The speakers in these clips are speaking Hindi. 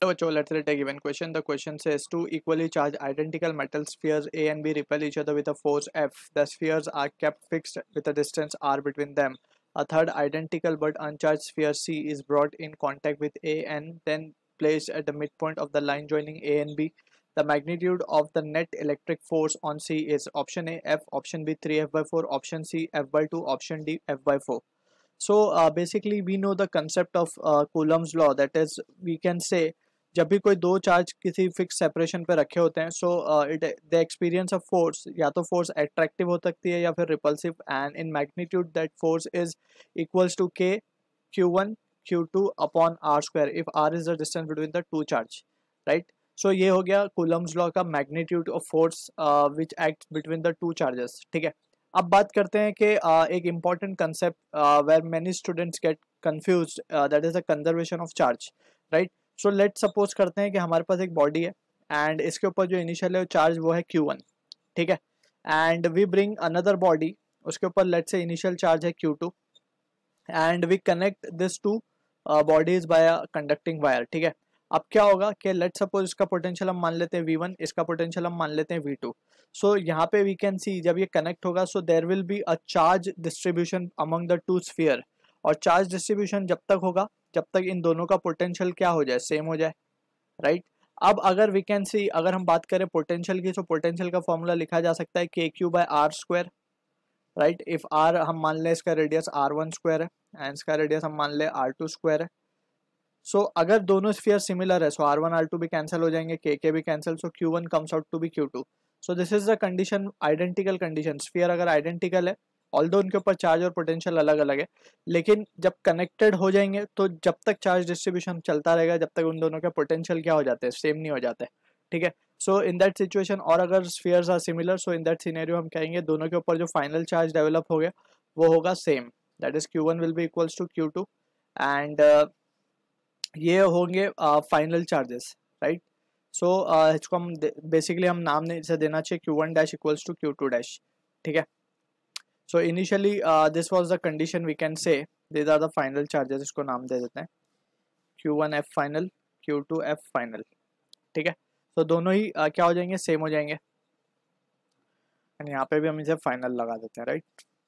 So let's take a given question. The question says two equally charged identical metal spheres A and B repel each other with a force F. The spheres are kept fixed with a distance r between them. A third identical but uncharged sphere C is brought in contact with A and then placed at the midpoint of the line joining A and B. The magnitude of the net electric force on C is option A F, option B 3F by 4, option C F by 2, option D F by 4. So basically we know the concept of Coulomb's law, that is we can say जब भी कोई दो चार्ज किसी फिक्स सेपरेशन पे रखे होते हैं so it the experience of force या तो फोर्स एट्रैक्टिव हो सकती है या फिर repulsive and in magnitude that force is equals to K Q1 Q2 upon R square if R is the distance between the two charge, right. So ये हो गया कूलम्स लॉ का magnitude of force which act between the two charges. ठीक है, अब बात करते हैं कि एक important concept where many students gate confused, that is the conservation of charge, right. So let suppose करते हैं कि हमारे पास एक बॉडी है एंड इसके ऊपर जो इनिशियल है चार्ज वो है Q1. ठीक है, and we bring another body, उसके ऊपर लेट से इनिशियल चार्ज है Q2 and we connect this two bodies by a conducting wire. ठीक है, अब क्या होगा कि लेट सपोज इसका पोटेंशियल हम मान लेते हैं V1, इसका पोटेंशियल हम मान लेते हैं V2. सो यहाँ पे वी कैन सी जब ये कनेक्ट होगा so there will be a charge distribution among the two sphere. और चार्ज डिस्ट्रीब्यूशन जब तक होगा जब तक इन दोनों का पोटेंशियल क्या हो जाए, सेम हो जाए, राइट. अब अगर वी कैन सी अगर हम बात करें पोटेंशियल की, तो पोटेंशियल का फॉर्मूला लिखा जा सकता है KQ by R square, right. If R हम मान लें इसका रेडियस R1 स्क्वायर है एंड इसका रेडियस हम मान लें R2 स्क्वायर है. सो अगर दोनों स्फीयर सिमिलर है सो R1 R2 भी कैंसिल हो जाएंगे, KK भी cancel, so Q1 comes out to be Q2. So this is the condition, identical condition. Sphere अगर आइडेंटिकल है ऑल्दो उनके ऊपर चार्ज और पोटेंशियल अलग अलग है, लेकिन जब कनेक्टेड हो जाएंगे तो जब तक चार्ज डिस्ट्रीब्यूशन चलता रहेगा जब तक उन दोनों के पोटेंशियल क्या हो जाते हैं, सेम नहीं हो जाते. ठीक है, सो इन दैट सिचुएशन और अगर spheres are similar so in that scenario हम कहेंगे दोनों के ऊपर जो फाइनल चार्ज डेवलप हो गया वो होगा same, that is Q1 will be equals to Q2 and ये होंगे फाइनल चार्जेस, राइट. सो इसको हम बेसिकली हम नाम से देना चाहिए Q1 dash equals to Q2 dash. ठीक है, so initially this was the condition, we can say these are the final charges, इसको नाम दे देते हैं Q1 F final, Q2 F final. ठीक है, तो दोनों ही क्या हो जाएंगे, सेम हो जाएंगे एंड यहाँ पे भी हम इसे फाइनल लगा देते हैं, right,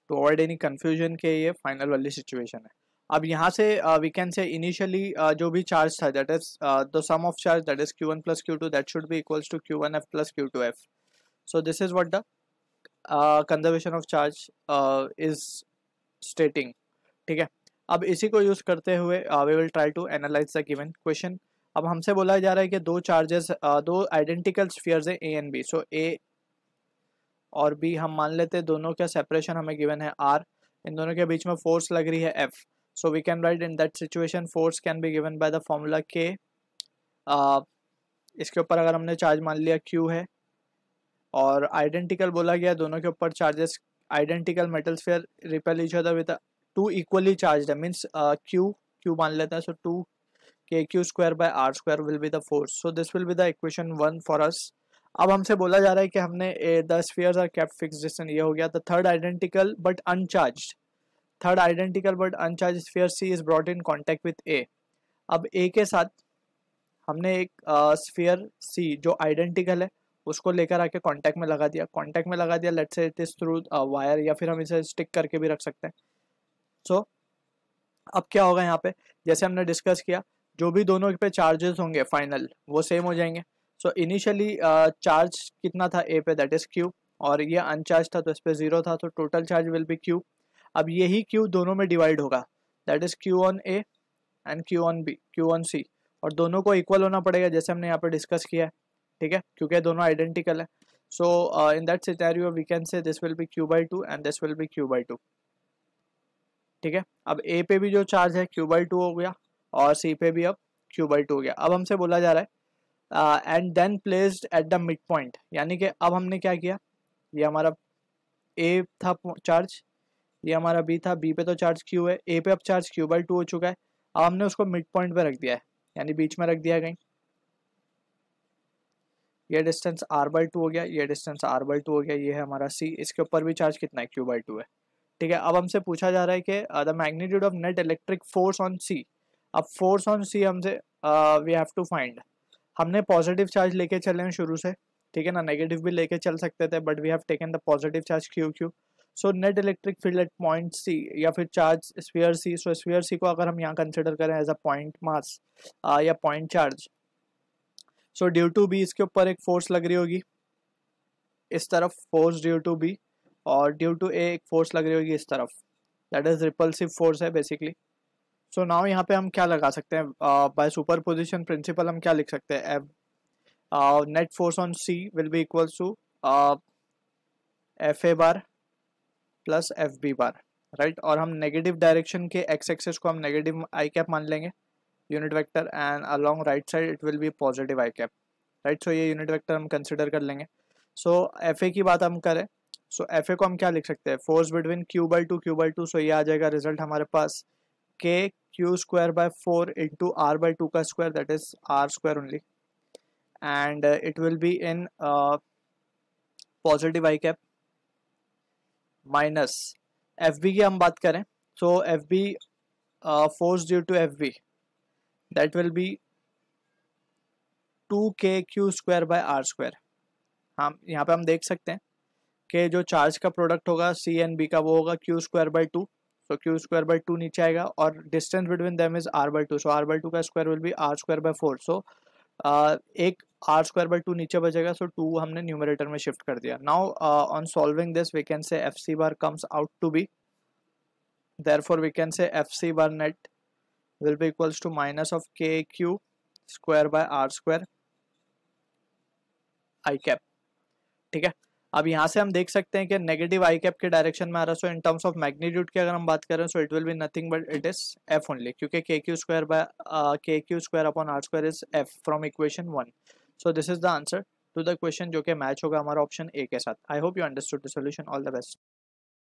to avoid any confusion के ये फाइनल वाली सिचुएशन है. अब यहाँ से वी कैन से इनिशियली जो भी चार्ज था that is the sum of charge that is Q1 plus Q2 that should be equals to Q1 F plus Q2 F. So this is what the conservation of charge is stating. ठीक है, अब इसी को यूज करते हुए we will try to analyse the given question. अब हमसे बोला जा रहा है कि दो चार्जेस दो आइडेंटिकल स्फीयर्स है A and B. So A और B हम मान लेते हैं दोनों का सेपरेशन हमें गिवन है R, इन दोनों के बीच में फोर्स लग रही है F. So we can write in that situation force can be given by the formula K. इसके ऊपर अगर हमने चार्ज मान लिया Q है और आइडेंटिकल बोला गया दोनों के ऊपर charges identical metal sphere repel each other with two equally charged means Q मान लेता है. So 2 KQ square by R square will be the force. So this will be the equation 1 for us. अब हमसे बोला जा रहा है कि हमने the spheres are kept fixed distance, ये हो गया. The third identical but uncharged, third identical but uncharged sphere C is brought in contact with A. अब A के साथ हमने एक स्फीयर C जो आइडेंटिकल है उसको लेकर आके कांटेक्ट में लगा दिया, कांटेक्ट में लगा दिया, let's say it is through wire या फिर हम इसे स्टिक करके भी रख सकते हैं. सो अब क्या होगा यहाँ पे, जैसे हमने डिस्कस किया जो भी दोनों पे चार्जेस होंगे फाइनल वो सेम हो जाएंगे. सो इनिशियली चार्ज कितना था A पे दैट इज Q और ये अनचार्ज था तो इस पे 0 था, तो total charge will be Q. अब यही Q दोनों में डिवाइड होगा that is Q on A and Q on B, Q on C, और दोनों को इक्वल होना पड़ेगा जैसे हमने यहाँ पे डिस्कस किया है. ठीक है, क्योंकि दोनों आइडेंटिकल है. So in that scenario we can say this will be Q/2 and this will be Q/2. ठीक है, अब A पे भी जो चार्ज है Q/2 हो गया और C पे भी अब Q/2 हो गया. अब हमसे बोला जा रहा है and then placed at the mid point, यानी कि अब हमने क्या किया, ये हमारा A था चार्ज, ये हमारा B था, B पे तो चार्ज Q है, A पे अब चार्ज Q/2 हो चुका है. अब हमने उसको मिड पॉइंट पे रख दिया है यानी बीच में रख दिया कहीं. ये डिस्टेंस R/2 हो गया, ये डिस्टेंस R/2 हो गया, ये है हमारा C, इसके ऊपर भी चार्ज कितना है Q/2 है. ठीक है, अब हमसे पूछा जा रहा है कि the magnitude of net electric force on C. अब फोर्स ऑन C हमसे वी हैव टू फाइंड, हमने पॉजिटिव चार्ज लेके चले हैं शुरू से, ठीक है ना, नेगेटिव भी लेके चल सकते थे but we have taken the positive charge Q Q. So net electric field at point C या फिर charge sphere C. So sphere C को अगर हम यहाँ कंसिडर करें एज अ पॉइंट मास या point charge, so due to B इसके ऊपर एक फोर्स लग रही होगी इस तरफ, फोर्स ड्यू टू बी, और ड्यू टू ए एक फोर्स लग रही होगी इस तरफ, दैट इज रिपल्सिव फोर्स है बेसिकली. सो नाउ यहाँ पे हम क्या लगा सकते हैं, बाय सुपर पोजिशन प्रिंसिपल हम क्या लिख सकते हैं, F net force on C will be equals to F A bar plus F B bar, right. और हम नेगेटिव डायरेक्शन के एक्स एक्सेस को हम नेगेटिव आई कैप मान लेंगे unit vector, and along right side it will be positive I cap, right. So ये यूनिट वेक्टर हम कंसिडर कर लेंगे. सो एफ ए की बात हम करें, सो एफ ए को हम क्या लिख सकते हैं, force between Q by two. सो ये आ जाएगा रिजल्ट हमारे पास K Q square by 4 into R by 2 का square, that is R square only, and it will be in positive I cap minus F B की हम बात करें, so F B force due to F B that will be 2k Q square by R square. हम यहाँ पे हम देख सकते हैं कि जो चार्ज का प्रोडक्ट होगा सी एंड बी का वो होगा Q square by 2. So Q square by 2 नीचे आएगा और distance between them is R by 2. So R by 2 का square will be R square by 4. So एक आर स्क्वायर बाई 2 नीचे बचेगा. सो 2 हमने न्यूमरेटर में शिफ्ट कर दिया. Now on solving this we can say F C bar comes out to be, therefore we can say F C bar net will be equals to minus of K Q square by R square I cap, ठीक है. अब यहाँ से हम देख सकते हैं कि नेगेटिव आई कैप के डायरेक्शन में आ रहा है. So in terms of magnitude की अगर हम बात करें, so it will be nothing but it is F only, क्योंकि K Q square by K Q square upon R square is F from equation 1. So this is the answer to the question जो कि मैच होगा हमारा ऑप्शन ए के साथ. I hope you understood the solution. All the best.